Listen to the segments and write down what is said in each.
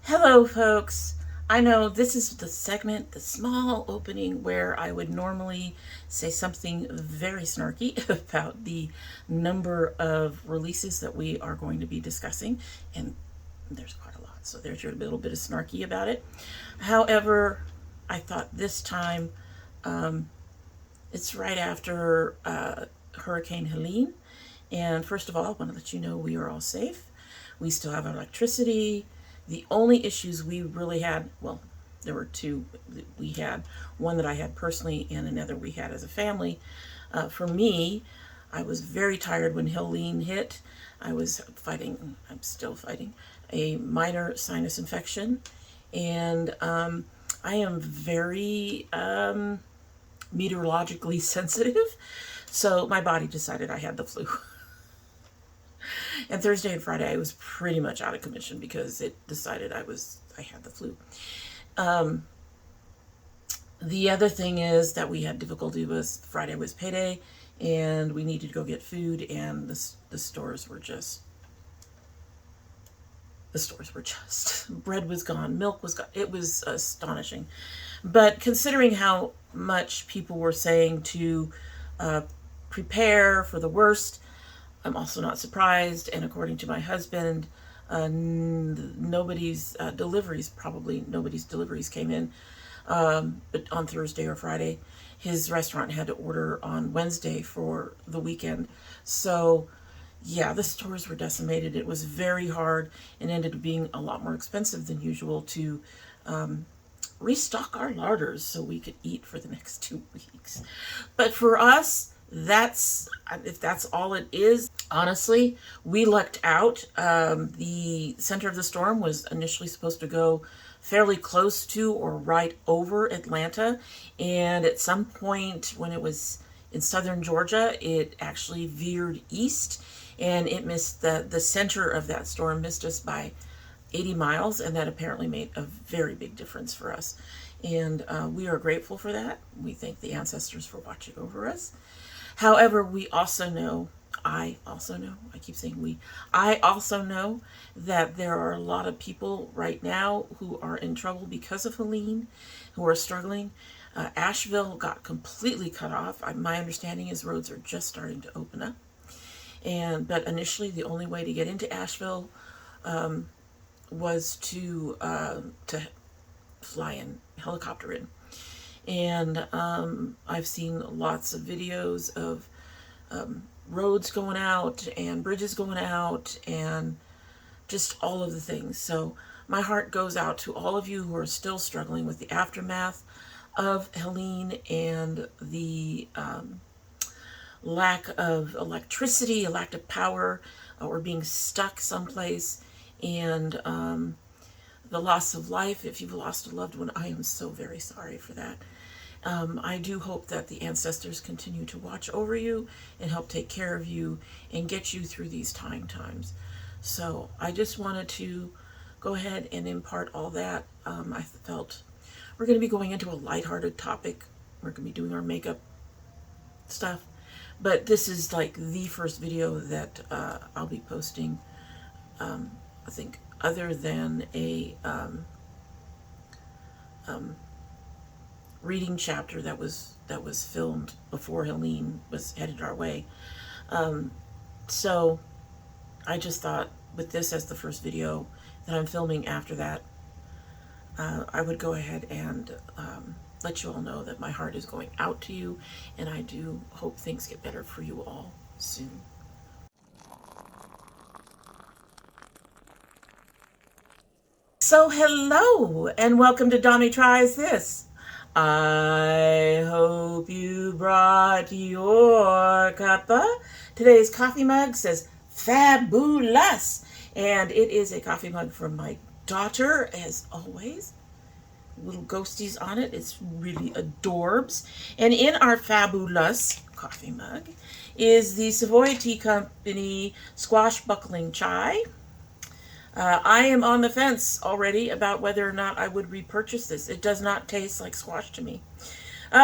Hello, folks. I know this is the segment, the small opening where I would normally say something very snarky about the number of releases that we are going to be discussing, and there's quite a lot, so there's your little bit of snarky about it. However, I thought this time it's right after Hurricane Helene, and first of all, I want to let you know we are all safe. We still have electricity. The only issues we really had, well, there were two we had. One that I had personally and another we had as a family. For me, I was very tired when Helene hit. I'm still fighting, a minor sinus infection. And I am very meteorologically sensitive. So my body decided I had the flu. And Thursday and Friday, I was pretty much out of commission because it decided I had the flu. The other thing is that we had difficulty was Friday was payday, and we needed to go get food, and the stores were just bread was gone, milk was gone. It was astonishing. But considering how much people were saying to prepare for the worst, I'm also not surprised, and according to my husband, nobody's deliveries came in, but on Thursday or Friday. His restaurant had to order on Wednesday for the weekend. So, yeah, the stores were decimated. It was very hard and ended up being a lot more expensive than usual to restock our larders so we could eat for the next 2 weeks. But for us, if that's all it is, honestly, we lucked out. The center of the storm was initially supposed to go fairly close to or right over Atlanta, and at some point when it was in southern Georgia, it actually veered east, and it missed the center of that storm missed us by 80 miles, and that apparently made a very big difference for us. And we are grateful for that. We thank the ancestors for watching over us. However, I also know that there are a lot of people right now who are in trouble because of Helene, who are struggling. Asheville got completely cut off. My understanding is roads are just starting to open up. But initially, the only way to get into Asheville was to fly in, helicopter in. And I've seen lots of videos of roads going out and bridges going out and just all of the things. So my heart goes out to all of you who are still struggling with the aftermath of Helene and the lack of electricity, a lack of power, or being stuck someplace, and the loss of life. If you've lost a loved one, I am so very sorry for that. I do hope that the ancestors continue to watch over you and help take care of you and get you through these trying times. So I just wanted to go ahead and impart all that. I felt we're going to be going into a lighthearted topic. We're going to be doing our makeup stuff. But this is like the first video that I'll be posting, I think, other than a reading chapter that was filmed before Helene was headed our way. So I just thought with this as the first video that I'm filming after that, I would go ahead and let you all know that my heart is going out to you, and I do hope things get better for you all soon. So hello, and welcome to domytriesthis. I hope you brought your cuppa. Today's coffee mug says fabulous, and it is a coffee mug from my daughter, as always. Little ghosties on it. It's really adorbs. And in our fabulous coffee mug is the Savoy Tea Company Squashbuckling Chai. I am on the fence already about whether or not I would repurchase this. It does not taste like squash to me,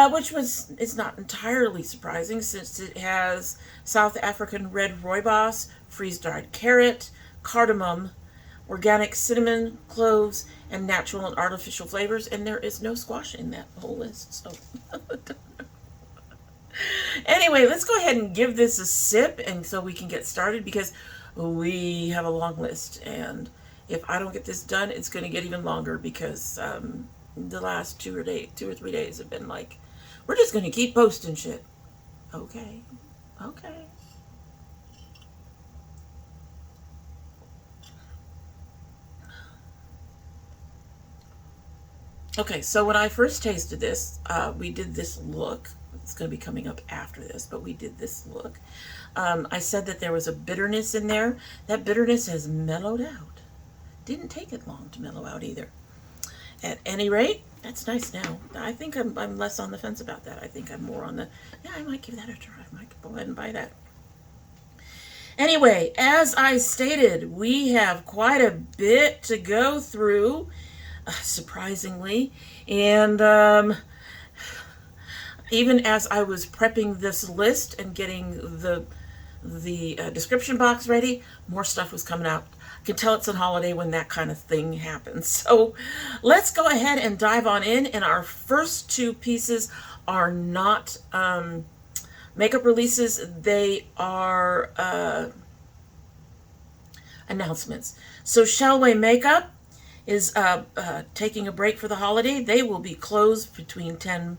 which is not entirely surprising since it has South African red rooibos, freeze-dried carrot, cardamom, organic cinnamon, cloves, and natural and artificial flavors. And there is no squash in that whole list. So anyway, let's go ahead and give this a sip, and so we can get started, because we have a long list, and if I don't get this done, it's going to get even longer, because the last 2 or 3 days have been like, we're just going to keep posting shit. Okay. Okay, so when I first tasted this, we did this look. It's going to be coming up after this, but we did this look. I said that there was a bitterness in there. That bitterness has mellowed out. Didn't take it long to mellow out either. At any rate, that's nice now. I think I'm less on the fence about that. I think I'm more on the, yeah, I might give that a try. I might go ahead and buy that. Anyway, as I stated, we have quite a bit to go through, surprisingly. And even as I was prepping this list and getting the description box ready, more stuff was coming out. I can tell it's a holiday when that kind of thing happens. So let's go ahead and dive on in. And our first 2 pieces are not makeup releases. They are announcements. So Shellwe Makeup is taking a break for the holiday. They will be closed between the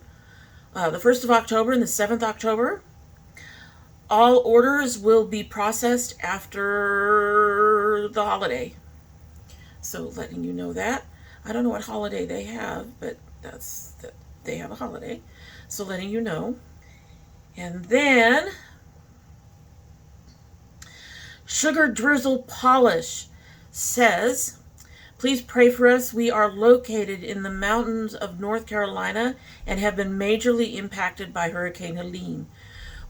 1st of October and the 7th October. All orders will be processed after the holiday. So letting you know that. I don't know what holiday they have, but they have a holiday. So letting you know. And then Sugar Drizzle Polish says, please pray for us. We are located in the mountains of North Carolina and have been majorly impacted by Hurricane Helene.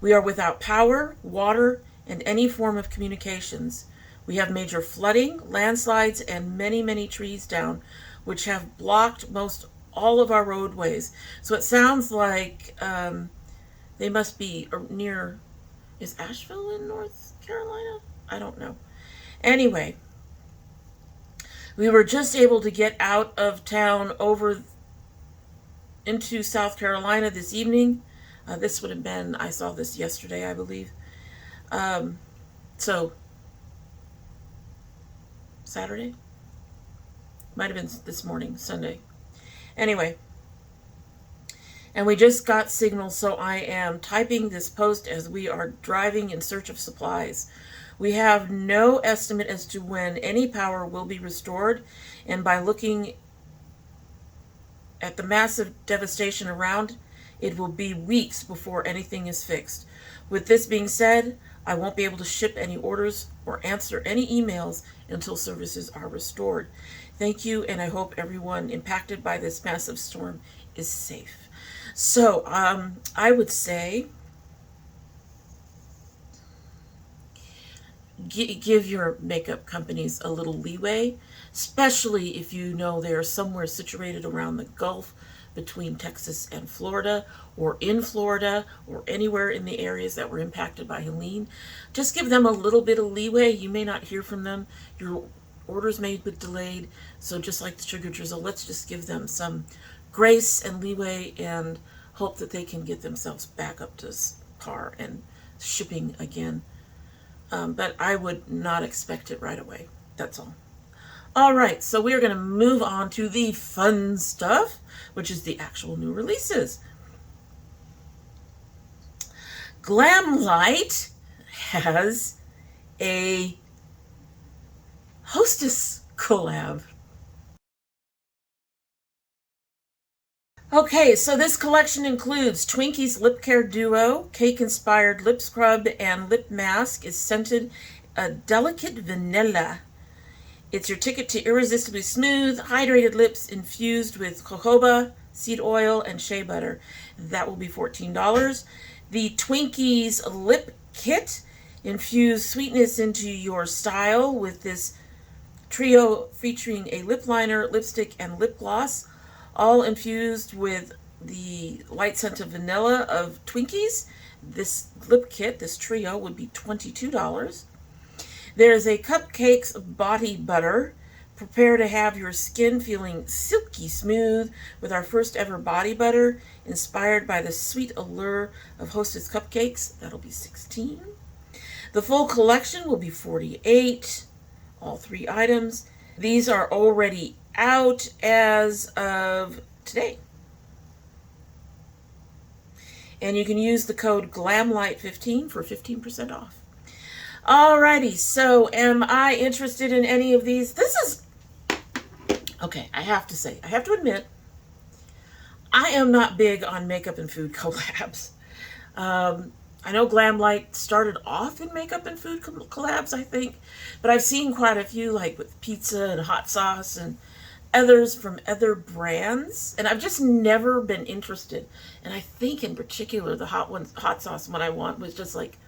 We are without power, water, and any form of communications. We have major flooding, landslides, and many, many trees down, which have blocked most all of our roadways. So it sounds like they must be near, is Asheville in North Carolina? I don't know. Anyway, we were just able to get out of town over into South Carolina this evening. This would have been, I saw this yesterday, I believe. So, Saturday? Might have been this morning, Sunday. Anyway, and we just got signal, so I am typing this post as we are driving in search of supplies. We have no estimate as to when any power will be restored, and by looking at the massive devastation around, it will be weeks before anything is fixed. With this being said, I won't be able to ship any orders or answer any emails until services are restored. Thank you, and I hope everyone impacted by this massive storm is safe. So, I would say, give your makeup companies a little leeway, especially if you know they're somewhere situated around the Gulf between Texas and Florida, or in Florida, or anywhere in the areas that were impacted by Helene. Just give them a little bit of leeway. You may not hear from them. Your orders may be delayed. So just like the Sugar Drizzle, let's just give them some grace and leeway and hope that they can get themselves back up to par and shipping again. But I would not expect it right away. That's all. All right, so we are going to move on to the fun stuff, which is the actual new releases. Glamlite has a Hostess collab. Okay, so this collection includes Twinkies Lip Care Duo, cake-inspired lip scrub and lip mask is scented a delicate vanilla. It's your ticket to irresistibly smooth, hydrated lips infused with jojoba, seed oil, and shea butter. That will be $14. The Twinkies Lip Kit infuse sweetness into your style with this trio featuring a lip liner, lipstick, and lip gloss, all infused with the light scent of vanilla of Twinkies. This lip kit, this trio, would be $22. There's a Cupcakes Body Butter Prepare to have your skin feeling silky smooth with our first ever body butter inspired by the sweet allure of Hostess cupcakes. That'll be 16. The full collection will be 48. All 3 items. These are already out as of today. And you can use the code Glamlite15 for 15% off. Alrighty, so am I interested in any of these? This is, okay, I have to admit, I am not big on makeup and food collabs. I know Glamlite started off in makeup and food collabs, I think, but I've seen quite a few, like with pizza and hot sauce and others from other brands, and I've just never been interested. And I think in particular the hot sauce one I want was just like,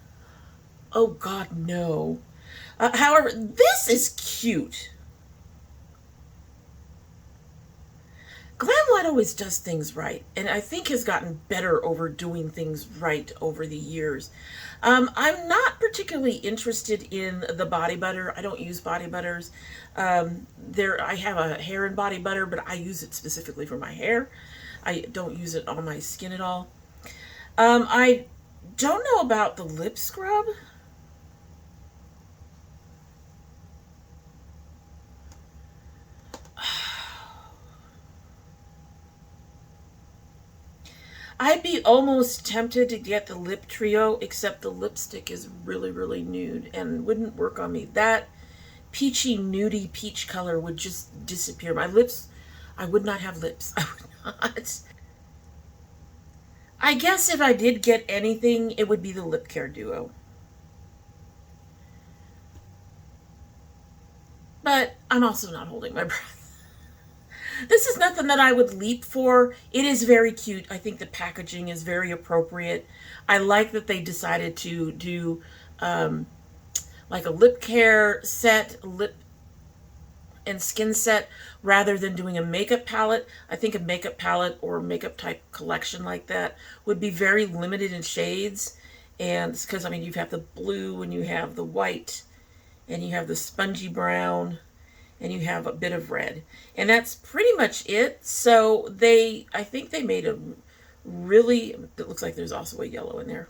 oh God, no. However, this is cute. Glamlite always does things right, and I think has gotten better over doing things right over the years. I'm not particularly interested in the body butter. I don't use body butters. I have a hair and body butter, but I use it specifically for my hair. I don't use it on my skin at all. I don't know about the lip scrub. I'd be almost tempted to get the lip trio, except the lipstick is really, really nude and wouldn't work on me. That peachy, nudie peach color would just disappear. My lips, I would not have lips. I would not. I guess if I did get anything, it would be the lip care duo. But I'm also not holding my breath. This is nothing that I would leap for. It is very cute. I think the packaging is very appropriate. I like that they decided to do like a lip care set, lip and skin set, rather than doing a makeup palette. I think a makeup palette or makeup type collection like that would be very limited in shades. And it's because, I mean, you have the blue and you have the white and you have the spongy brown and you have a bit of red, and that's pretty much it. So I think they made a really, it looks like there's also a yellow in there.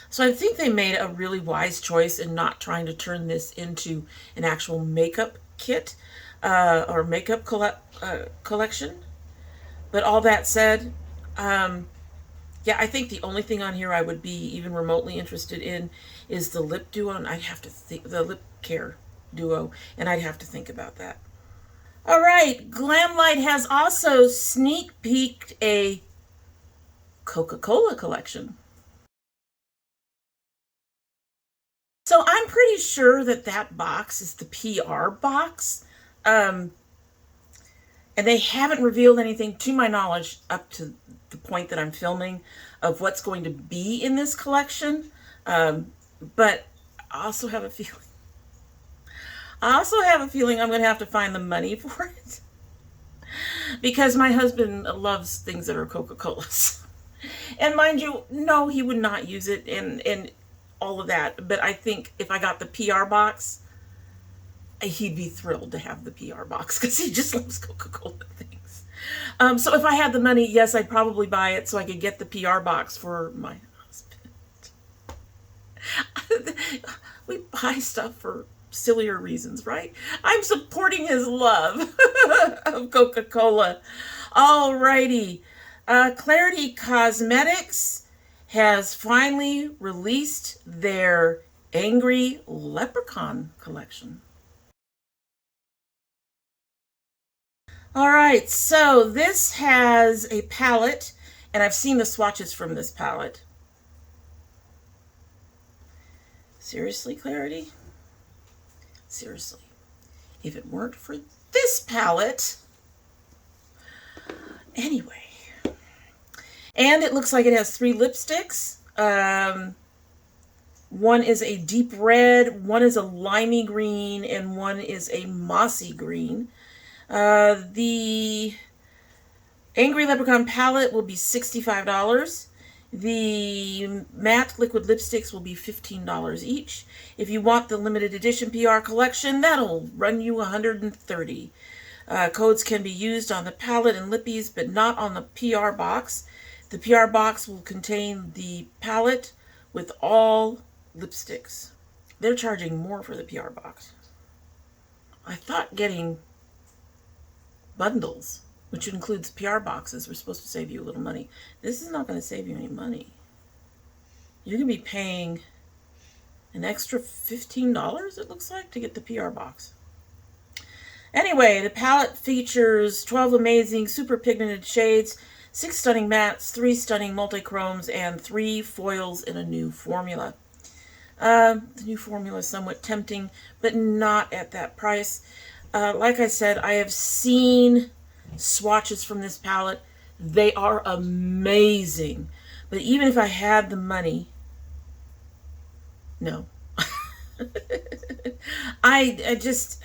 So I think they made a really wise choice in not trying to turn this into an actual makeup kit or makeup collection. But all that said, yeah, I think the only thing on here I would be even remotely interested in is the lip duo, and I'd have to think, the lip care duo, and I'd have to think about that. All right, Glamlite has also sneak peeked a Coca-Cola collection. So I'm pretty sure that that box is the PR box, and they haven't revealed anything, to my knowledge, up to the point that I'm filming, of what's going to be in this collection. But I also have a feeling I'm going to have to find the money for it, because my husband loves things that are Coca-Colas. And mind you, no, he would not use it and all of that. But I think if I got the PR box, he'd be thrilled to have the PR box, because he just loves Coca-Cola things. So if I had the money, yes, I'd probably buy it so I could get the PR box for my husband. We buy stuff for sillier reasons, right? I'm supporting his love of Coca-Cola. Alrighty. Clarity Cosmetics has finally released their Angry Leprechaun collection. Alright, so this has a palette, and I've seen the swatches from this palette. Seriously, Clarity? Seriously. If it weren't for this palette. Anyway. And it looks like it has 3 lipsticks. One is a deep red, one is a limey green, and one is a mossy green. The Angry Leprechaun palette will be $65. The matte liquid lipsticks will be $15 each. If you want the limited edition PR collection, that'll run you $130. Codes can be used on the palette and lippies, but not on the PR box. The PR box will contain the palette with all lipsticks. They're charging more for the PR box. I thought getting bundles, which includes PR boxes, were supposed to save you a little money. This is not going to save you any money. You're going to be paying an extra $15, it looks like, to get the PR box. Anyway, the palette features 12 amazing super pigmented shades, 6 stunning mattes, 3 stunning multichromes, and 3 foils in a new formula. The new formula is somewhat tempting, but not at that price. Like I said, I have seen swatches from this palette. They are amazing. But even if I had the money, no. I just...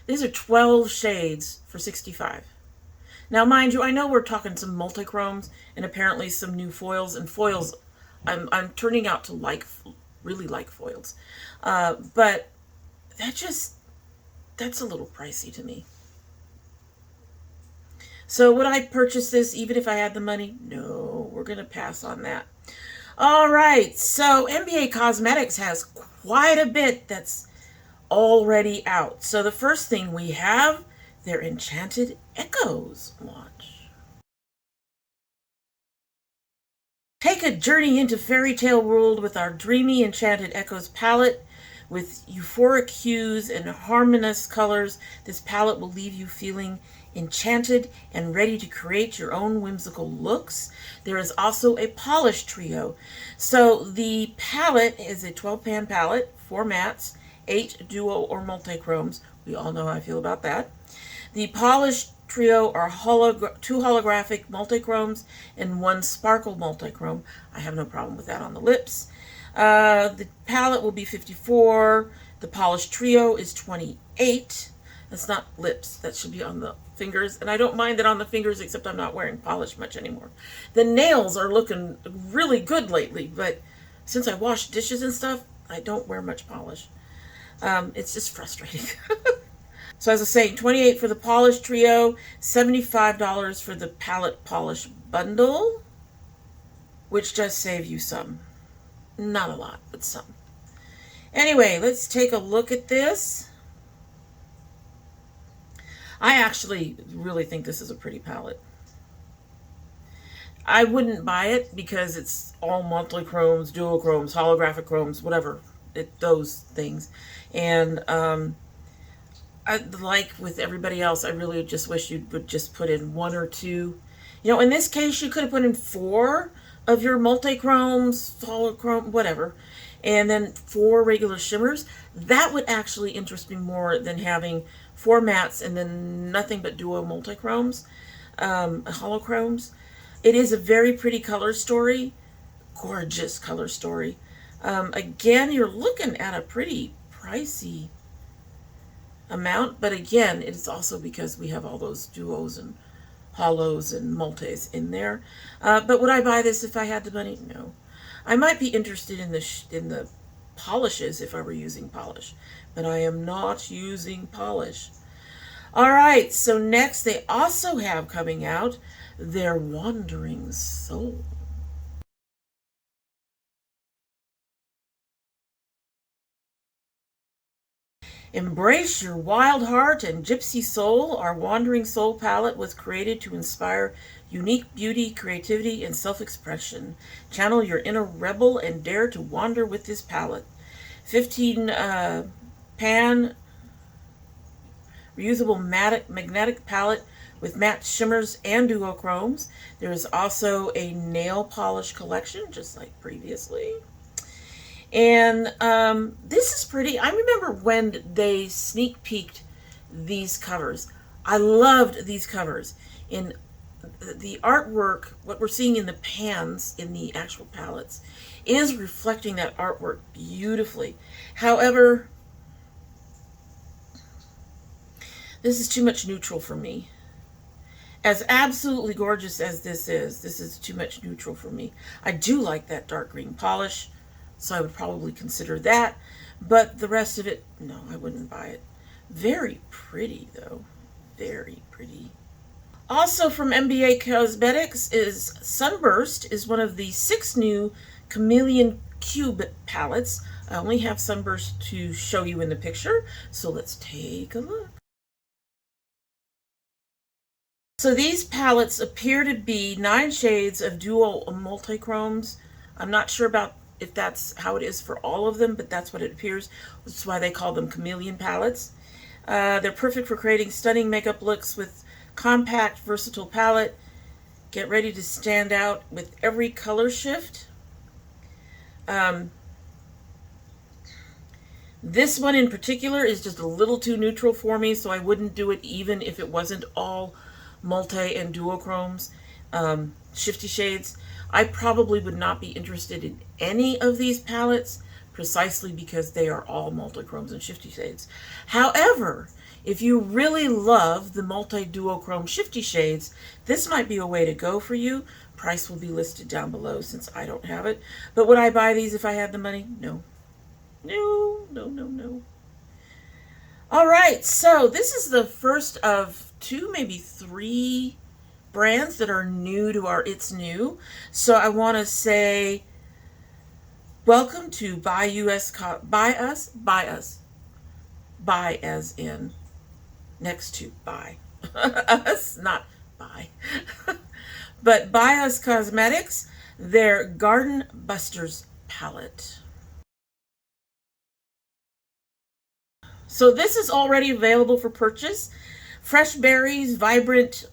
These are 12 shades for $65. Now, mind you, I know we're talking some multichromes and apparently some new foils. And foils, I'm turning out to really like foils. But that's a little pricey to me. So would I purchase this even if I had the money? No, we're going to pass on that. All right, so NBA Cosmetics has quite a bit that's already out. So the first thing we have, their Enchanted Echoes launch. Take a journey into fairy tale world with our dreamy Enchanted Echoes palette. With euphoric hues and harmonious colors, this palette will leave you feeling enchanted and ready to create your own whimsical looks. There is also a polish trio. So the palette is a 12-pan palette, 4 mattes, 8 duo or multichromes. We all know how I feel about that. The polish trio are 2 holographic multichromes and 1 sparkle multichrome. I have no problem with that on the lips. The palette will be $54. The polish trio is $28. That's not lips. That should be on the fingers. And I don't mind that on the fingers, except I'm not wearing polish much anymore. The nails are looking really good lately, but since I wash dishes and stuff, I don't wear much polish. It's just frustrating. So as I say, $28 for the polish trio, $75 for the palette polish bundle, which does save you some. Not a lot, but some. Anyway, let's take a look at this. I actually really think this is a pretty palette. I wouldn't buy it because it's all multichromes, duochromes, holographic chromes, whatever, those things. And like with everybody else, I really just wish you would just put in 1 or 2. You know, in this case, you could have put in 4 of your multichromes, holochrome, whatever, and then 4 regular shimmers. That would actually interest me more than having 4 mattes and then nothing but duo multichromes, holochromes. It is a very pretty color story, gorgeous color story. Again, you're looking at a pretty pricey amount, but again, it's also because we have all those duos and holos and multis in there. But would I buy this if I had the money? No. I might be interested in the polishes if I were using polish, but I am not using polish. All right, so next they also have coming out their Wandering Soul. Embrace your wild heart and gypsy soul. Our Wandering Soul palette was created to inspire unique beauty, creativity, and self-expression. Channel your inner rebel and dare to wander with this palette. 15 pan reusable magnetic palette with matte shimmers and duochromes. There is also a nail polish collection, just like previously. And this is pretty. I remember when they sneak peeked these covers. I loved these covers. In the artwork, what we're seeing in the pans in the actual palettes is reflecting that artwork beautifully. However, this is too much neutral for me. As absolutely gorgeous as this is too much neutral for me. I do like that dark green polish, so I would probably consider that. But the rest of it, no, I wouldn't buy it. Very pretty, though. Very pretty. Also from MBA Cosmetics is Sunburst, is one of the 6 new Chameleon Cube palettes. I only have Sunburst to show you in the picture, so let's take a look. So these palettes appear to be 9 shades of dual multichromes. I'm not sure about if that's how it is for all of them, but that's what it appears. That's why they call them chameleon palettes. They're perfect for creating stunning makeup looks with compact, versatile palette. Get ready to stand out with every color shift. This one in particular is just a little too neutral for me, so I wouldn't do it even if it wasn't all multi and duochromes, shifty shades. I probably would not be interested in any of these palettes precisely because they are all multichromes and shifty shades. However, if you really love the multi-duochrome shifty shades, this might be a way to go for you. Price will be listed down below since I don't have it. But would I buy these if I had the money? No. No, no, no, no. All right, so this is the first of 2, maybe 3 brands that are new to our It's New. So I want to say welcome to Buy Us, Buy as in next to buy. Us, not buy. But Buy Us Cosmetics, their Garden Busters palette. So this is already available for purchase. Fresh berries, vibrant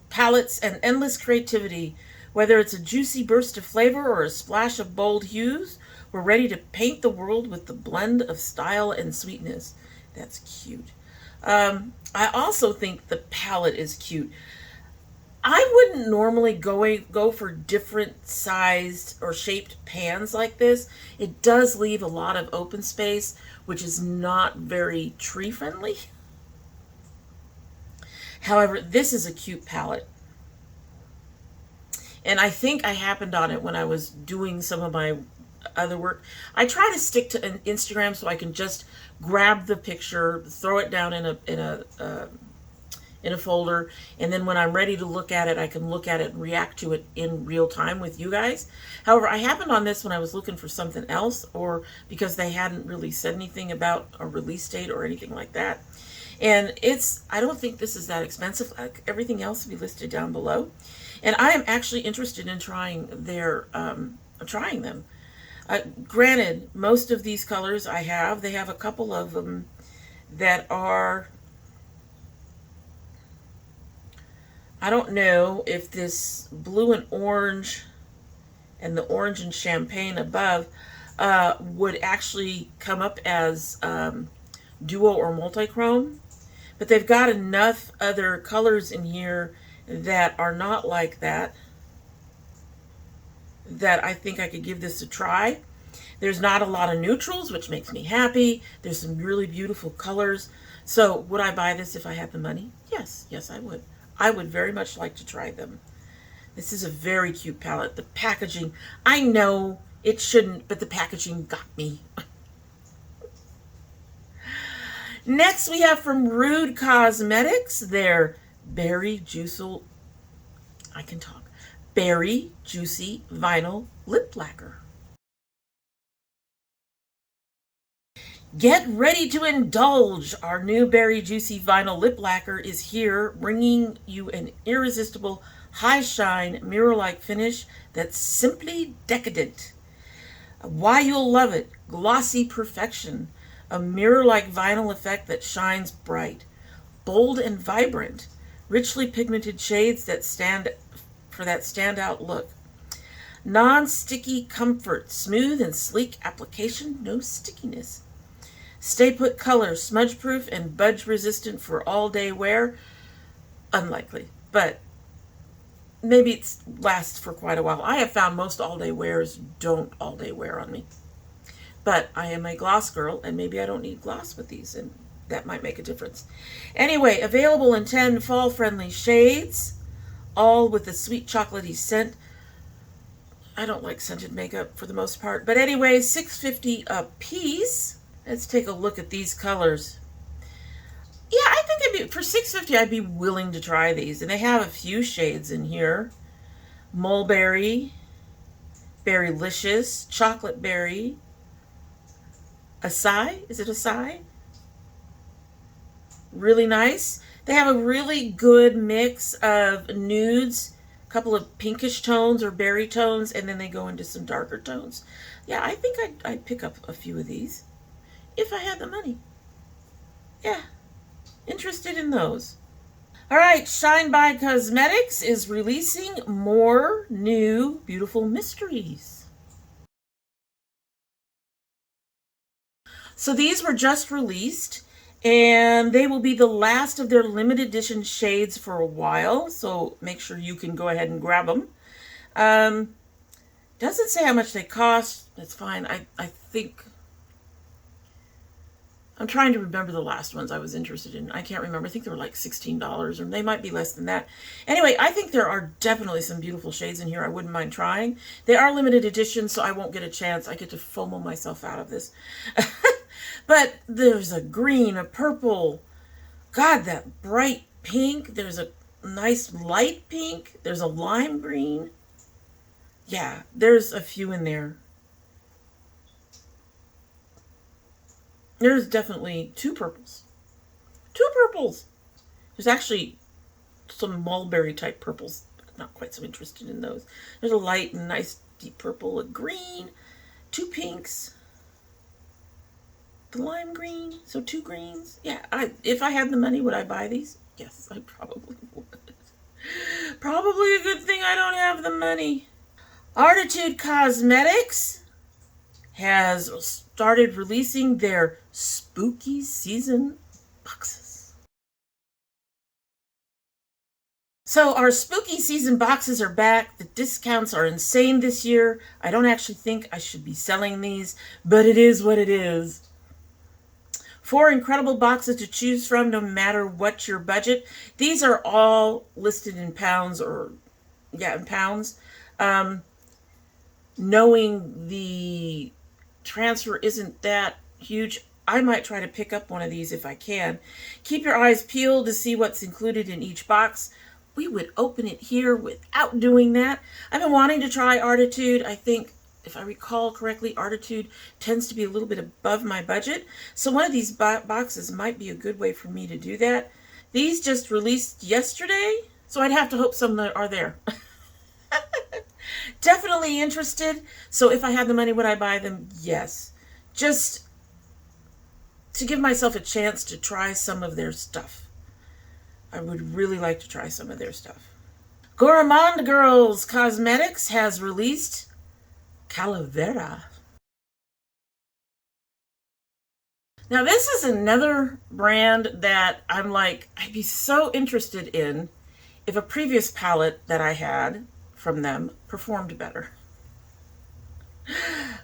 palettes, and endless creativity. Whether it's a juicy burst of flavor or a splash of bold hues, we're ready to paint the world with the blend of style and sweetness. That's cute. I also think the palette is cute. I wouldn't normally go for different sized or shaped pans like this. It does leave a lot of open space, which is not very tree friendly. However, this is a cute palette. And I think I happened on it when I was doing some of my other work. I try to stick to an Instagram so I can just grab the picture, throw it down in a folder, and then when I'm ready to look at it, I can look at it and react to it in real time with you guys. However, I happened on this when I was looking for something else, or because they hadn't really said anything about a release date or anything like that. And I don't think this is that expensive. Everything else will be listed down below. And I am actually interested in trying them. Granted, most of these colors they have a couple of them that are, I don't know if this blue and orange and the orange and champagne above would actually come up as duo or multichrome, but they've got enough other colors in here that are not like that I think I could give this a try. There's not a lot of neutrals, which makes me happy. There's some really beautiful colors. So would I buy this if I had the money? Yes, I would. I would very much like to try them. This is a very cute palette. The packaging, I know it shouldn't, but the packaging got me. Next we have from Rude Cosmetics, their Berry Juicy Vinyl Lip Lacquer. Get ready to indulge! Our new Berry Juicy Vinyl Lip Lacquer is here, bringing you an irresistible, high-shine, mirror-like finish that's simply decadent. Why you'll love it. Glossy perfection. A mirror-like vinyl effect that shines bright. Bold and vibrant. Richly pigmented shades that stand for that standout look. Non-sticky comfort. Smooth and sleek application. No stickiness. Stay put color, smudge proof and budge resistant for all day wear. Unlikely, but maybe it lasts for quite a while. I have found most all day wears don't all day wear on me. But I am a gloss girl and maybe I don't need gloss with these, and that might make a difference. Anyway, available in 10 fall-friendly shades, all with a sweet chocolatey scent. I don't like scented makeup for the most part. But anyway, $6.50 a piece. Let's take a look at these colors. Yeah, I think for $6.50 I'd be willing to try these. And they have a few shades in here. Mulberry, Berrylicious, Chocolate Berry, Acai. Is it Acai? Really nice. They have a really good mix of nudes, a couple of pinkish tones or berry tones, and then they go into some darker tones. Yeah, I think I'd pick up a few of these if I had the money. Yeah, interested in those. All right, Shine by Cosmetics is releasing more new beautiful mysteries. So these were just released, and they will be the last of their limited edition shades for a while, so make sure you can go ahead and grab them. Doesn't say how much they cost. That's fine. I think... I'm trying to remember the last ones I was interested in. I can't remember. I think they were like $16, or they might be less than that. Anyway, I think there are definitely some beautiful shades in here I wouldn't mind trying. They are limited edition, so I won't get a chance. I get to FOMO myself out of this. But there's a green, a purple. God, that bright pink. There's a nice light pink. There's a lime green. Yeah, there's a few in there. There's definitely two purples. Two purples! There's actually some mulberry type purples. Not quite so interested in those. There's a light and nice deep purple, a green, two pinks, the lime green, so two greens. Yeah, if I had the money, would I buy these? Yes, I probably would. Probably a good thing I don't have the money. Artitude Cosmetics has started releasing their spooky season boxes. So our spooky season boxes are back. The discounts are insane this year. I don't actually think I should be selling these, but it is what it is. 4 incredible boxes to choose from no matter what your budget. These are all listed in pounds, or yeah, in pounds. Knowing the transfer isn't that huge, I might try to pick up one of these if I can. Keep your eyes peeled to see what's included in each box. We would open it here without doing that. I've been wanting to try Artitude. I think, if I recall correctly, Artitude tends to be a little bit above my budget. So one of these boxes might be a good way for me to do that. These just released yesterday, so I'd have to hope some are there. Definitely interested. So if I had the money, would I buy them? Yes. Just to give myself a chance to try some of their stuff. I would really like to try some of their stuff. Gourmand Girls Cosmetics has released Calavera. Now this is another brand that I'm like, I'd be so interested in if a previous palette that I had from them performed better.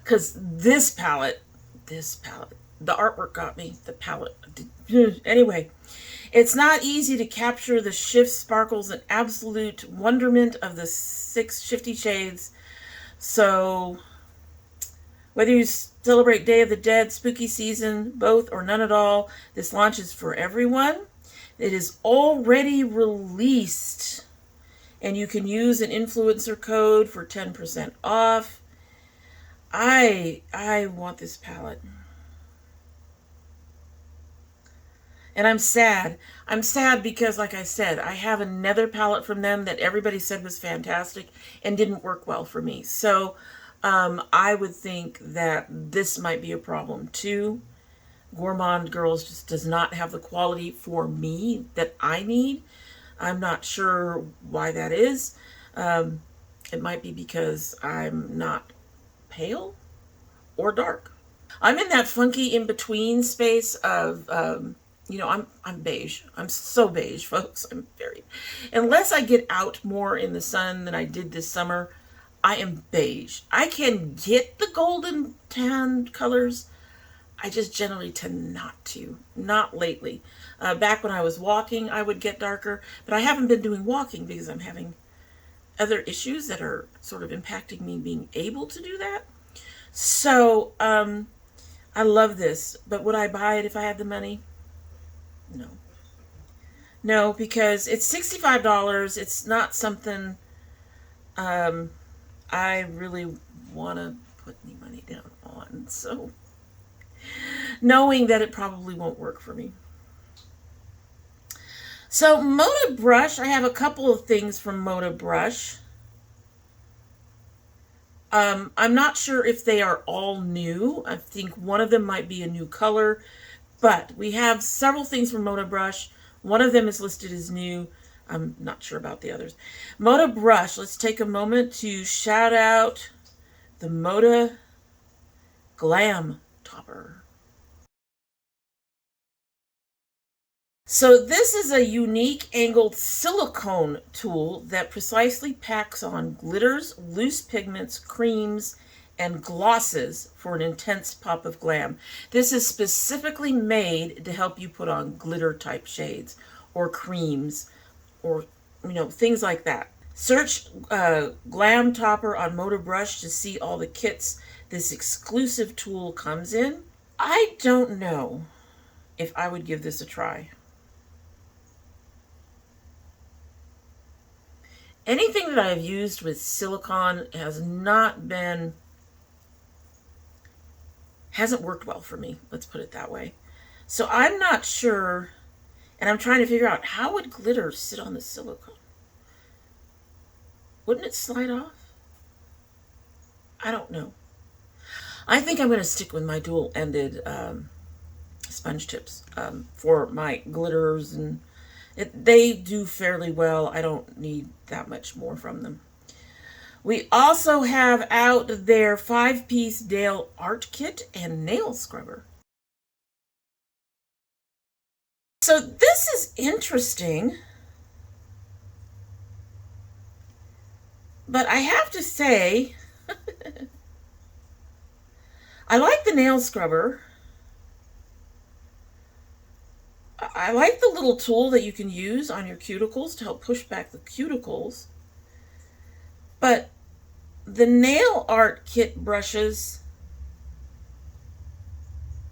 Because this palette, the artwork got me, the palette. Anyway, it's not easy to capture the shifts, sparkles, and absolute wonderment of the 6 shifty shades. So whether you celebrate Day of the Dead, spooky season, both, or none at all, this launch is for everyone. It is already released, and you can use an influencer code for 10% off. I want this palette. And I'm sad. I'm sad because, like I said, I have another palette from them that everybody said was fantastic and didn't work well for me. So I would think that this might be a problem too. Gourmand Girls just does not have the quality for me that I need. I'm not sure why that is. It might be because I'm not pale or dark. I'm in that funky in-between space of, you know, I'm beige. I'm so beige, folks. I'm very, unless I get out more in the sun than I did this summer, I am beige. I can get the golden tan colors. I just generally tend not to. Not lately. Back when I was walking, I would get darker, but I haven't been doing walking because I'm having other issues that are sort of impacting me being able to do that. So, I love this, but would I buy it if I had the money? No. No, because it's $65. It's not something I really want to put any money down on. So, knowing that it probably won't work for me. So, Moda Brush, I have a couple of things from Moda Brush. I'm not sure if they are all new. I think one of them might be a new color, but we have several things from Moda Brush. One of them is listed as new. I'm not sure about the others. Moda Brush, let's take a moment to shout out the Moda Glam Topper. So this is a unique angled silicone tool that precisely packs on glitters, loose pigments, creams, and glosses for an intense pop of glam. This is specifically made to help you put on glitter type shades or creams or, things like that. Search Glam Topper on Moda Brush to see all the kits this exclusive tool comes in. I don't know if I would give this a try. Anything that I've used with silicone hasn't worked well for me. Let's put it that way. So I'm not sure, and I'm trying to figure out how would glitter sit on the silicone? Wouldn't it slide off? I don't know. I think I'm going to stick with my dual-ended sponge tips for my glitters, and they do fairly well. I don't need that much more from them. We also have out their 5-piece Dale Art Kit and Nail Scrubber. So this is interesting, but I have to say, I like the nail scrubber. I like the little tool that you can use on your cuticles to help push back the cuticles. But the nail art kit brushes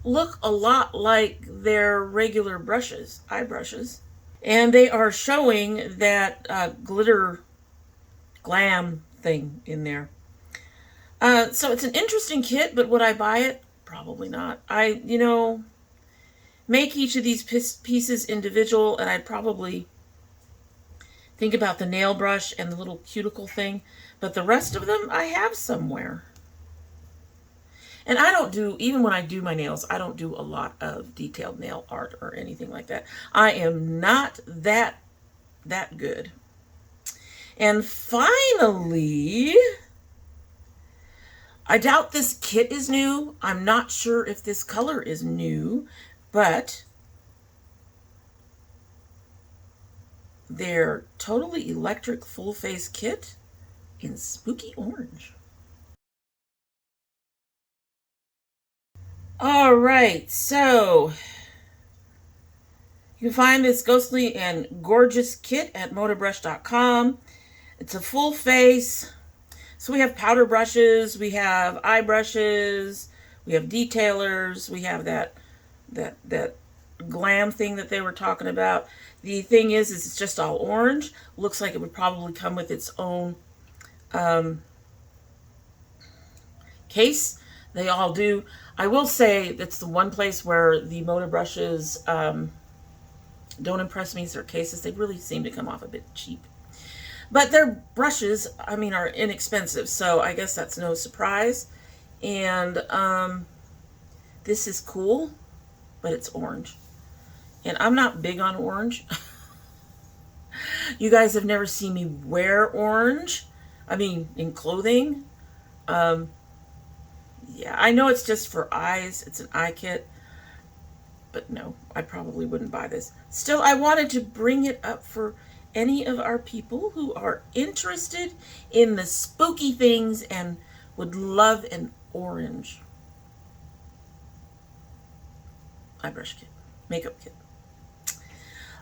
look a lot like their regular brushes, eye brushes. And they are showing that glitter glam thing in there. So it's an interesting kit, but would I buy it? Probably not. Make each of these pieces individual, and I'd probably think about the nail brush and the little cuticle thing, but the rest of them I have somewhere. And I don't do, even when I do my nails, I don't do a lot of detailed nail art or anything like that. I am not that good. And finally, I doubt this kit is new. I'm not sure if this color is new, but their Totally Electric Full Face Kit in Spooky Orange. All right, so you can find this ghostly and gorgeous kit at modabrush.com. It's a full face. So we have powder brushes, we have eye brushes, we have detailers, we have that glam thing that they were talking about. The thing is it's just all orange. Looks like it would probably come with its own case. They all do. I will say that's the one place where the Moda brushes don't impress me is their cases. They really seem to come off a bit cheap. But their brushes, are inexpensive, so I guess that's no surprise. And this is cool, but it's orange. And I'm not big on orange. You guys have never seen me wear orange. In clothing. Yeah, I know it's just for eyes. It's an eye kit. But no, I probably wouldn't buy this. Still, I wanted to bring it up for any of our people who are interested in the spooky things and would love an orange. makeup kit.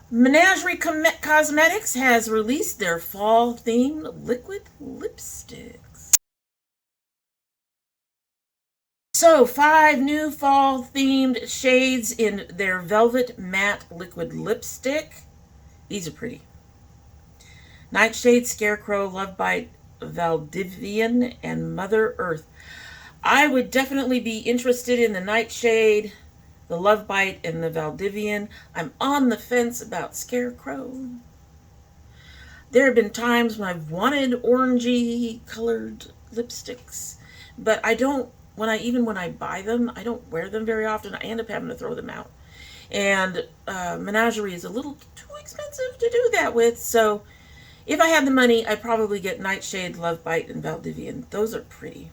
Menagerie Cosmetics has released their fall-themed liquid lipsticks. So, 5 new fall-themed shades in their Velvet Matte Liquid Lipstick. These are pretty. Nightshade, Scarecrow, Lovebite, Valdivian, and Mother Earth. I would definitely be interested in the Nightshade, the Lovebite, and the Valdivian. I'm on the fence about Scarecrow. There have been times when I've wanted orangey colored lipsticks, but I don't, even when I buy them, I don't wear them very often. I end up having to throw them out. And Menagerie is a little too expensive to do that with, so if I had the money, I'd probably get Nightshade, Lovebite, and Valdivian. Those are pretty.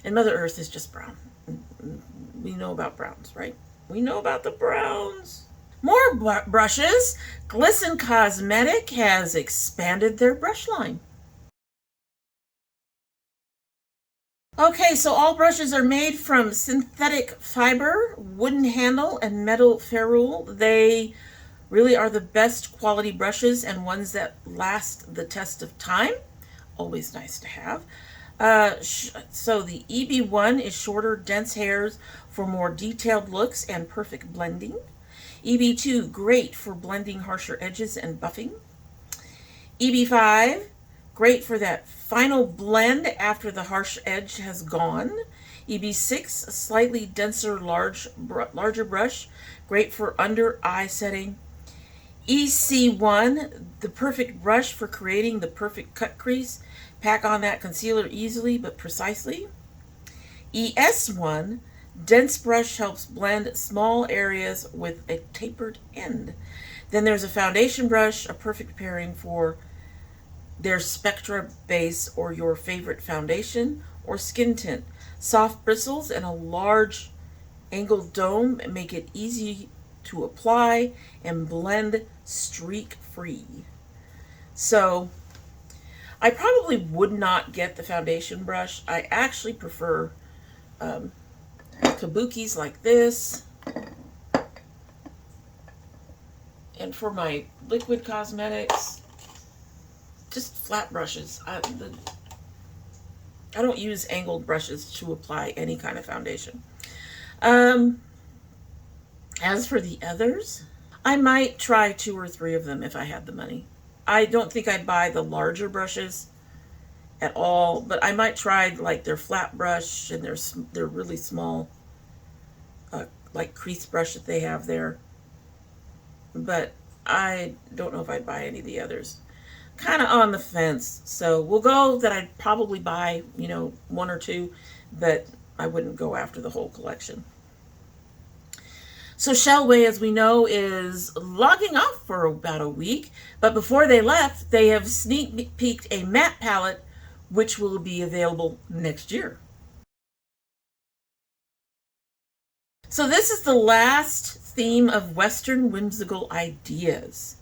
And Mother Earth is just brown. We know about browns, right? We know about the browns. More brushes. Glisten Cosmetic has expanded their brush line. Okay, so all brushes are made from synthetic fiber, wooden handle, and metal ferrule. They really are the best quality brushes and ones that last the test of time. Always nice to have. So the EB1 is shorter, dense hairs for more detailed looks and perfect blending. EB2, great for blending harsher edges and buffing. EB5, great for that final blend after the harsh edge has gone. EB6, a slightly denser, larger brush, great for under eye setting. EC1, the perfect brush for creating the perfect cut crease. Pack on that concealer easily but precisely. ES1, dense brush, helps blend small areas with a tapered end. Then there's a foundation brush, a perfect pairing for their Spectra base or your favorite foundation or skin tint. Soft bristles and a large angled dome make it easy to apply and blend streak-free. So I probably would not get the foundation brush. I actually prefer kabukis like this. And for my liquid cosmetics, just flat brushes. I don't use angled brushes to apply any kind of foundation. As for the others, I might try 2 or 3 of them if I had the money. I don't think I'd buy the larger brushes at all, but I might try like their flat brush and their really small like crease brush that they have there. But I don't know if I'd buy any of the others. Kind of on the fence. So we'll go that I'd probably buy, 1 or 2, but I wouldn't go after the whole collection. So Shellwe, as we know, is logging off for about a week, but before they left, they have sneak peeked a matte palette, which will be available next year. So this is the last theme of Western whimsical ideas,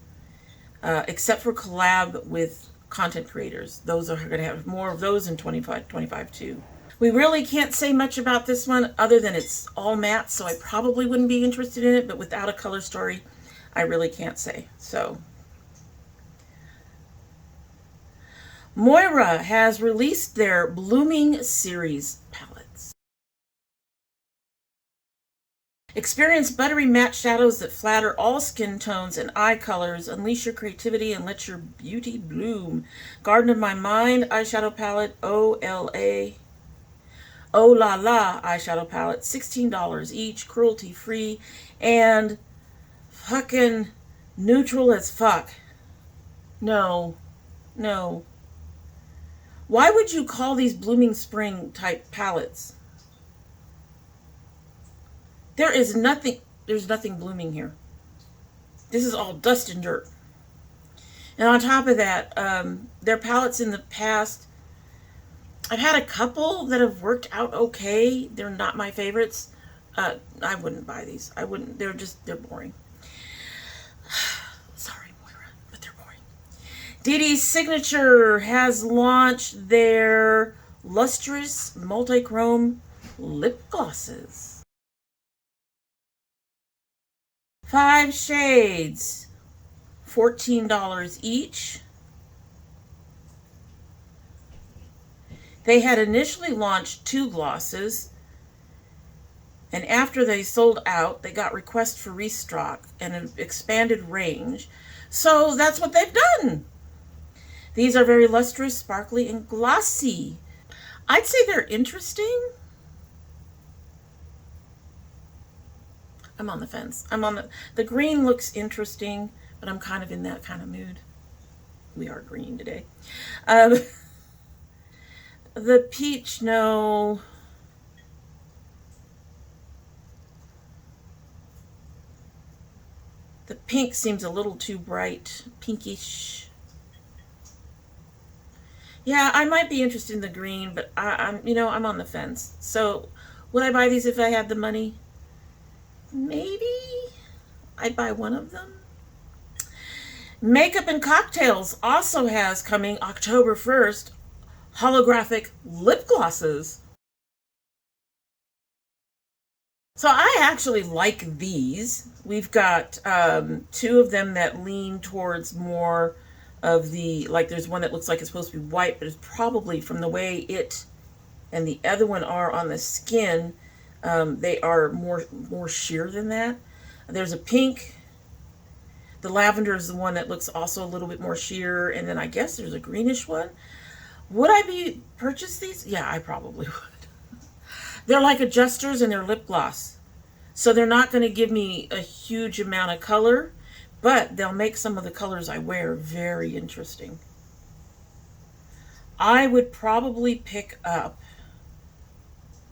except for collab with content creators. Those are going to have more of those in 25 too. We really can't say much about this one other than it's all matte, so I probably wouldn't be interested in it, but without a color story, I really can't say. So Moira has released their Blooming Series palettes. Experience buttery matte shadows that flatter all skin tones and eye colors. Unleash your creativity and let your beauty bloom. Garden of My Mind eyeshadow palette, OLA. Oh La La eyeshadow palette, $16 each, cruelty-free, and fucking neutral as fuck. No. Why would you call these Blooming Spring type palettes? There's nothing blooming here. This is all dust and dirt. And on top of that, their palettes in the past, I've had a couple that have worked out okay. They're not my favorites. I wouldn't buy these. I wouldn't. They're boring. Sorry, Moira, but they're boring. Didi's Signature has launched their lustrous multi-chrome lip glosses. 5 shades, $14 each. They had initially launched 2 glosses, and after they sold out, they got requests for restock and an expanded range. So that's what they've done. These are very lustrous, sparkly, and glossy. I'd say they're interesting. I'm on the fence. The green looks interesting, but I'm kind of in that kind of mood. We are green today. The peach, no. The pink seems a little too bright, pinkish. Yeah, I might be interested in the green, but I'm on the fence. So, would I buy these if I had the money? Maybe. I'd buy one of them. Makeup and Cocktails also has, coming October 1st, holographic lip glosses. So I actually like these. We've got 2 of them that lean towards more of the, like there's one that looks like it's supposed to be white, but it's probably, from the way it and the other one are on the skin, they are more sheer than that. There's a pink. The lavender is the one that looks also a little bit more sheer, and then I guess there's a greenish one. Would I purchase these? Yeah, I probably would. They're like adjusters and they're lip gloss. So they're not going to give me a huge amount of color, but they'll make some of the colors I wear very interesting. I would probably pick up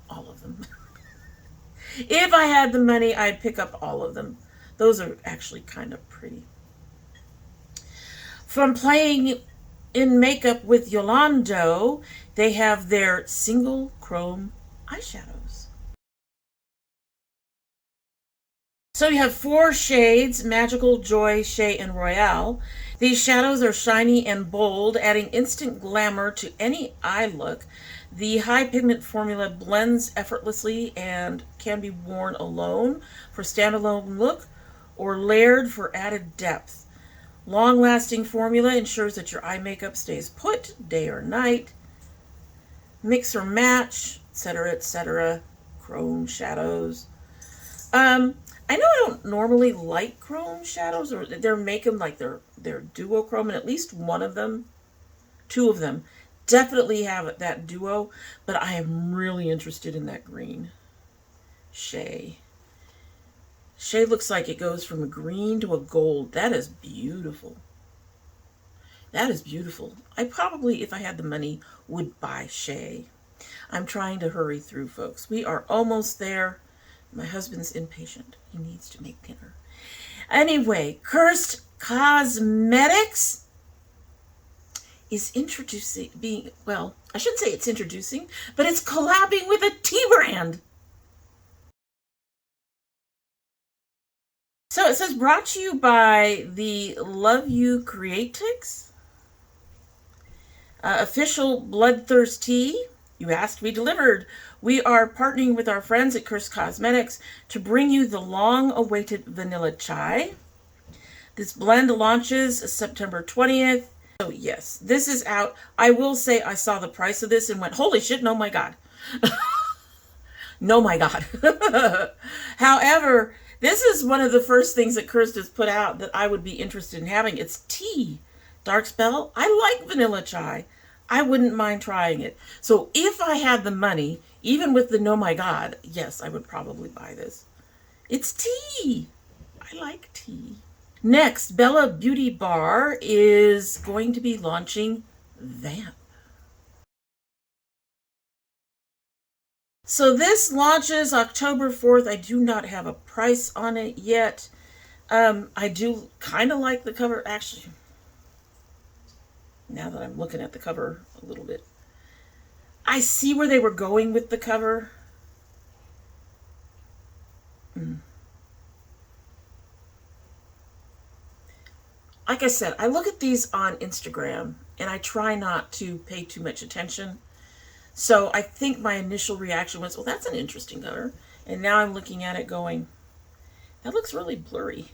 all of them. If I had the money, I'd pick up all of them. Those are actually kind of pretty. From playing in makeup with Yolondo, they have their single chrome eyeshadows. So you have 4 shades, Magical, Joy, Shea, and Royale. These shadows are shiny and bold, adding instant glamour to any eye look. The high pigment formula blends effortlessly and can be worn alone for standalone look or layered for added depth. Long-lasting formula ensures that your eye makeup stays put day or night. Mix or match, etc., etc. Chrome shadows. I know I don't normally like chrome shadows, or they're making like they're duochrome, and at least one of them, 2 of them, definitely have that duo, but I am really interested in that green. Shea. Shea looks like it goes from a green to a gold. That is beautiful. That is beautiful. I probably, if I had the money, would buy Shea. I'm trying to hurry through, folks. We are almost there. My husband's impatient. He needs to make dinner. Anyway, Cursed Cosmetics is introducing, well, I shouldn't say it's introducing, but it's collabing with a tea brand. So it says, brought to you by the Love You Creatics. Official Bloodthirst Tea. You asked, we delivered. We are partnering with our friends at Cursed Cosmetics to bring you the long-awaited vanilla chai. This blend launches September 20th. So yes, this is out. I will say I saw the price of this and went, holy shit, no my God. No my God. However, this is one of the first things that Cursed has put out that I would be interested in having. It's tea. Dark spell. I like vanilla chai. I wouldn't mind trying it. So if I had the money, even with the no my God, yes, I would probably buy this. It's tea. I like tea. Next, Bella Beauty Bar is going to be launching Vamp. So this launches October 4th. I do not have a price on it yet. I do kind of like the cover, actually. Now that I'm looking at the cover a little bit, I see where they were going with the cover. Like I said, I look at these on Instagram and I try not to pay too much attention. So I think my initial reaction was, well, that's an interesting cover. And now I'm looking at it going, That looks really blurry.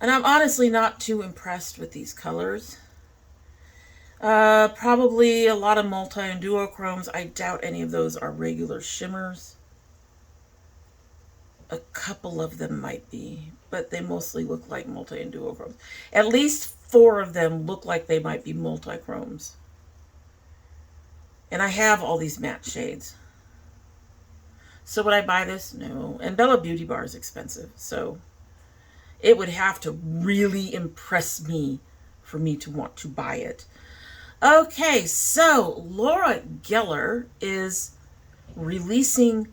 And I'm honestly not too impressed with these colors. Probably a lot of multi and duochromes. I doubt any of those are regular shimmers. A couple of them might be, but they mostly look like multi and duochromes. At least 4 of them look like they might be multi-chromes. And I have all these matte shades. So would I buy this? No. And Bella Beauty Bar is expensive, so it would have to really impress me for me to want to buy it. Okay, so Laura Geller is releasing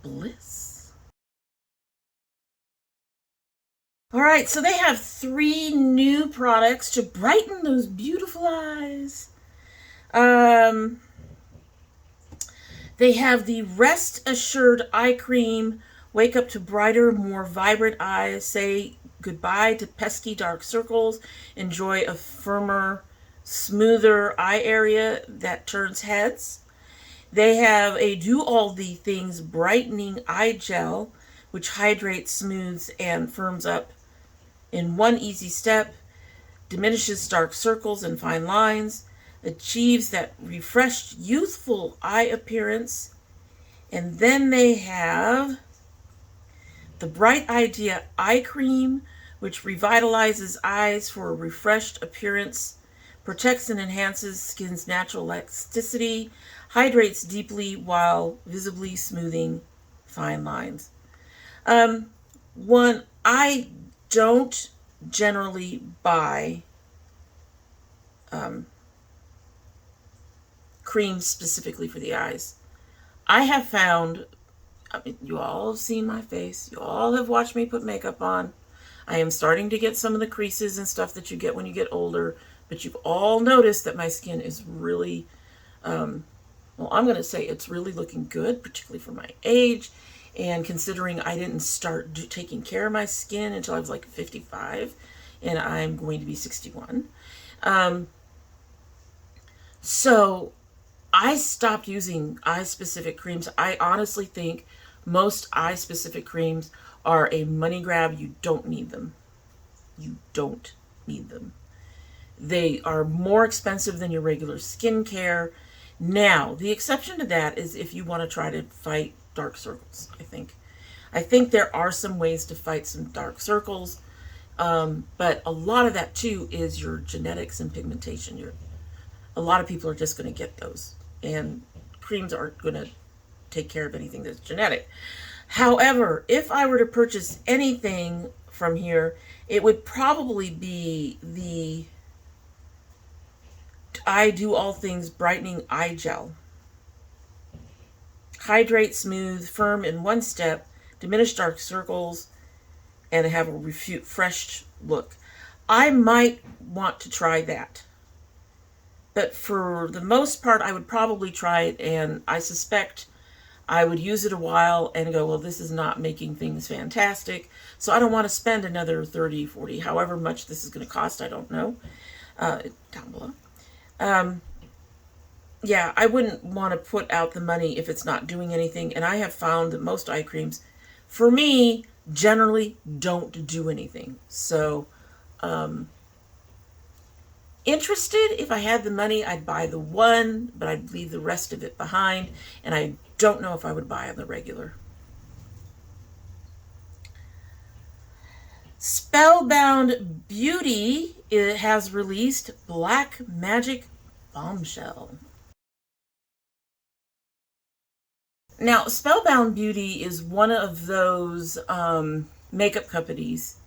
Bliss. All right, so they have 3 new products to brighten those beautiful eyes. They have the Rest Assured Eye Cream. Wake up to brighter, more vibrant eyes. Say goodbye to pesky dark circles. Enjoy a firmer, smoother eye area that turns heads. They have a Do All the Things Brightening Eye Gel, which hydrates, smooths, and firms up in one easy step. Diminishes dark circles and fine lines. Achieves that refreshed, youthful eye appearance. And then they have the Bright Idea Eye Cream, which revitalizes eyes for a refreshed appearance, protects and enhances skin's natural elasticity, hydrates deeply while visibly smoothing fine lines. One, I don't generally buy creams specifically for the eyes. I have found, I mean, you all have seen my face. You all have watched me put makeup on. I am starting to get some of the creases and stuff that you get when you get older, but you've all noticed that my skin is really, well, I'm going to say it's really looking good, particularly for my age, and considering I didn't start taking care of my skin until I was like 55, and I'm going to be 61. So I stopped using eye-specific creams. I honestly think most eye-specific creams are a money grab. You don't need them. You don't need them. They are more expensive than your regular skincare. Now, the exception to that is if you want to try to fight dark circles, I think. I think there are some ways to fight some dark circles, but a lot of that, too, is your genetics and pigmentation. A lot of people are just going to get those, and creams aren't going to take care of anything that's genetic. However, if I were to purchase anything from here, it would probably be the I Do All Things Brightening Eye Gel. Hydrate, smooth, firm in one step, diminish dark circles, and have a refreshed look. I might want to try that. But for the most part, I would probably try it, and I suspect I would use it a while and go, well, this is not making things fantastic, so I don't want to spend another $30, $40, however much this is going to cost, I don't know, down below. Yeah, I wouldn't want to put out the money if it's not doing anything, and I have found that most eye creams, for me, generally don't do anything. So, interested, if I had the money, I'd buy the one, but I'd leave the rest of it behind, and I don't know if I would buy on the regular. Spellbound Beauty, it has released Black Magic Bombshell. Now, Spellbound Beauty is one of those makeup companies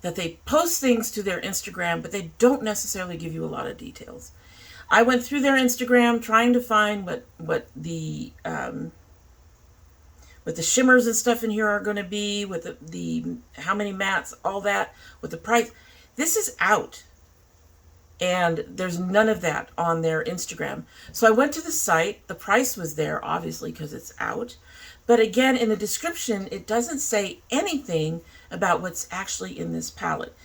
that they post things to their Instagram, but they don't necessarily give you a lot of details. I went through their Instagram trying to find what the shimmers and stuff in here are going to be, with the how many mattes, all that, with the price. This is out, and there's none of that on their Instagram. So I went to the site. The price was there, obviously, because it's out. But again, in the description, it doesn't say anything about what's actually in this palette.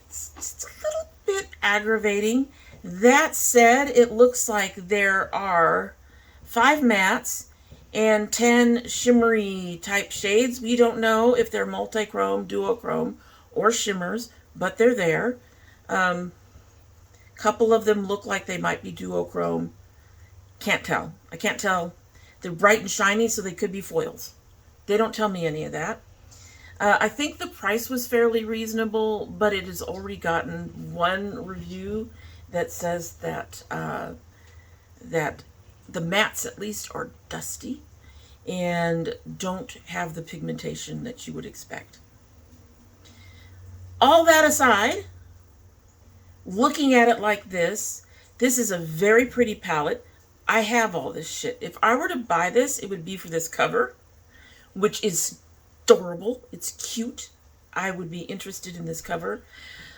It's a little bit aggravating. That said, it looks like there are 5 mattes and 10 shimmery type shades. We don't know if they're multi-chrome, duochrome, or shimmers, but they're there. Couple of them look like they might be duochrome. Can't tell. I can't tell. They're bright and shiny, so they could be foils. They don't tell me any of that. I think the price was fairly reasonable, but it has already gotten one review that says that that the mattes at least are dusty and don't have the pigmentation that you would expect. All that aside, looking at it like this is a very pretty palette. I have all this shit. If I were to buy this, it would be for this cover, which is adorable. It's cute. I would be interested in this cover.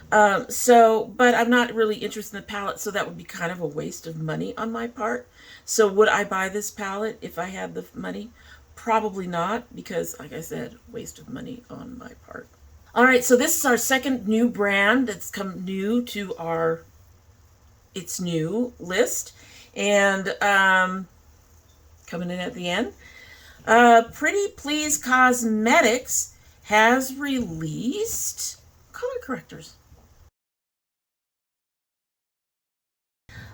But I'm not really interested in the palette, so that would be kind of a waste of money on my part. So would I buy this palette if I had the money? Probably not, because like I said, waste of money on my part. All right, so this is our second new brand that's come new to our It's New list. And coming in at the end, Pretty Please Cosmetics has released color correctors.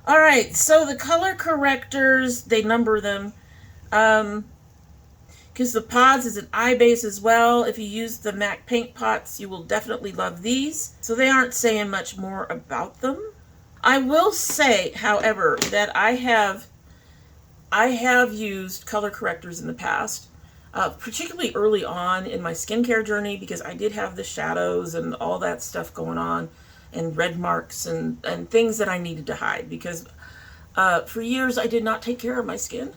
All right, so the color correctors, they number them, because the pods is an eye base as well. If you use the MAC paint pots, you will definitely love these. So they aren't saying much more about them. I will say, however, that I have used color correctors in the past, particularly early on in my skincare journey, because I did have the shadows and all that stuff going on, and red marks and things that I needed to hide, because for years I did not take care of my skin.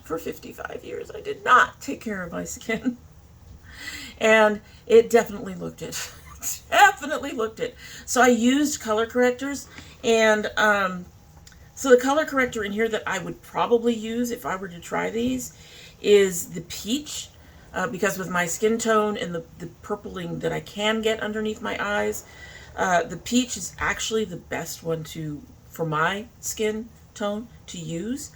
For 55 years I did not take care of my skin. And it definitely looked it. Definitely looked it. So I used color correctors, and so the color corrector in here that I would probably use if I were to try these is the peach, because with my skin tone and the purpling that I can get underneath my eyes, the peach is actually the best one for my skin tone to use.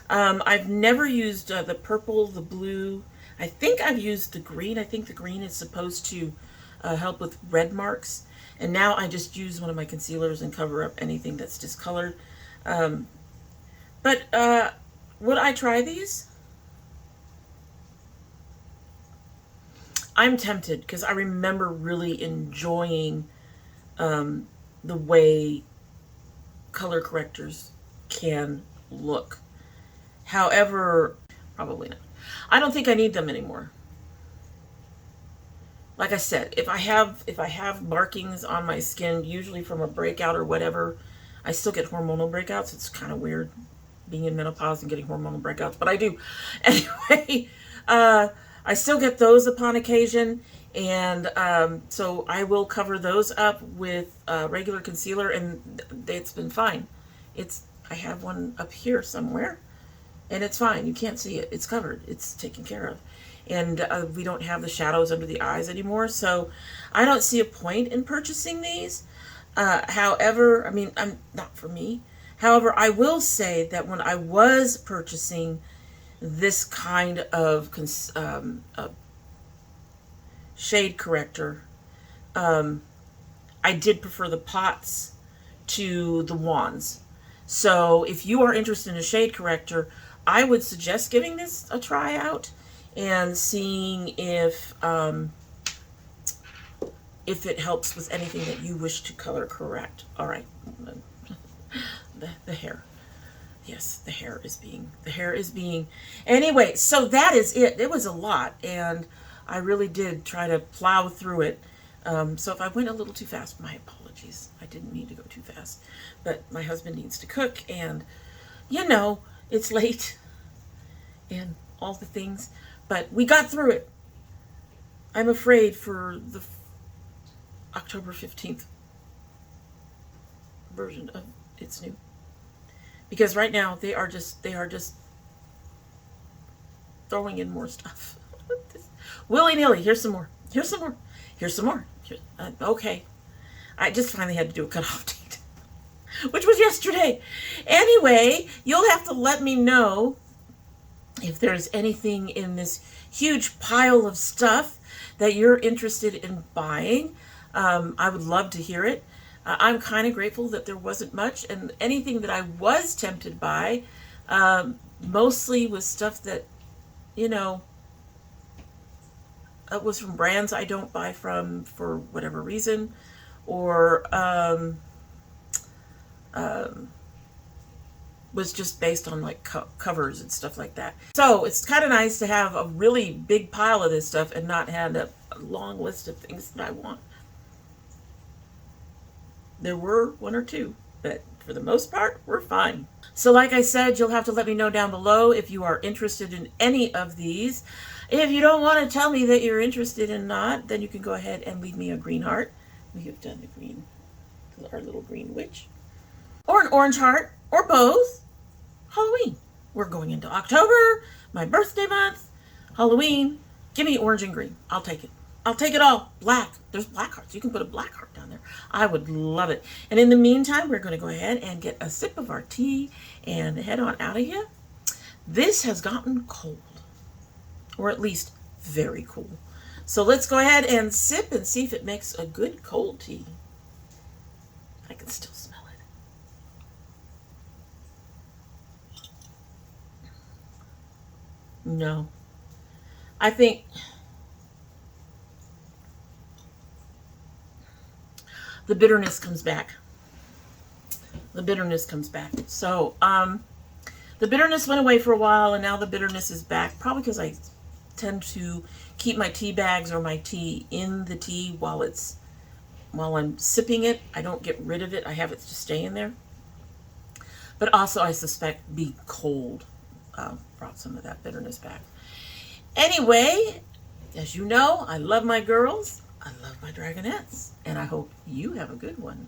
I've never used the purple, the blue. I think I've used the green. I think the green is supposed to help with red marks. And now I just use one of my concealers and cover up anything that's discolored. But would I try these? I'm tempted, because I remember really enjoying the way color correctors can look. However, probably not. I don't think I need them anymore. Like I said, if I have markings on my skin, usually from a breakout or whatever, I still get hormonal breakouts. It's kind of weird being in menopause and getting hormonal breakouts, but I do. Anyway, I still get those upon occasion, and so I will cover those up with regular concealer, and it's been fine. I have one up here somewhere, and it's fine. You can't see it. It's covered. It's taken care of. And we don't have the shadows under the eyes anymore, so I don't see a point in purchasing these. However, I mean, not for me. However, I will say that when I was purchasing this kind of shade corrector, I did prefer the pots to the wands. So if you are interested in a shade corrector, I would suggest giving this a try out and seeing if it helps with anything that you wish to color correct. All right, the hair. Yes, the hair is being. Anyway, so that is it. It was a lot, and I really did try to plow through it. So if I went a little too fast, my apologies. I didn't mean to go too fast, but my husband needs to cook, and it's late, and all the things. But we got through it. I'm afraid for the October 15th version of It's New. Because right now they are just throwing in more stuff. Willy-nilly. Here's some more. Here's some more. Here's some more. Okay. I just finally had to do a cutoff date, which was yesterday. Anyway, you'll have to let me know If there's anything in this huge pile of stuff that you're interested in buying, I would love to hear it. I'm kind of grateful that there wasn't much, and anything that I was tempted by mostly was stuff that, you know, was from brands I don't buy from for whatever reason, or was just based on like covers and stuff like that. So it's kind of nice to have a really big pile of this stuff and not have a long list of things that I want. There were one or two, but for the most part, we're fine. So like I said, you'll have to let me know down below if you are interested in any of these. If you don't want to tell me that you're interested in not, then you can go ahead and leave me a green heart. We have done the green, our little green witch. Or an orange heart, or both. Halloween. We're going into October, my birthday month, Halloween. Give me orange and green. I'll take it. I'll take it all. Black. There's black hearts. You can put a black heart down there. I would love it. And in the meantime, we're going to go ahead and get a sip of our tea and head on out of here. This has gotten cold, or at least very cool. So let's go ahead and sip and see if it makes a good cold tea. I can still smell it. No. I think the bitterness comes back. The bitterness comes back. So, the bitterness went away for a while, and now the bitterness is back. Probably because I tend to keep my tea bags or my tea in the tea while I'm sipping it. I don't get rid of it. I have it just stay in there. But also, I suspect being cold brought some of that bitterness back. Anyway, as you know, I love my girls. I love my dragonettes. And I hope you have a good one.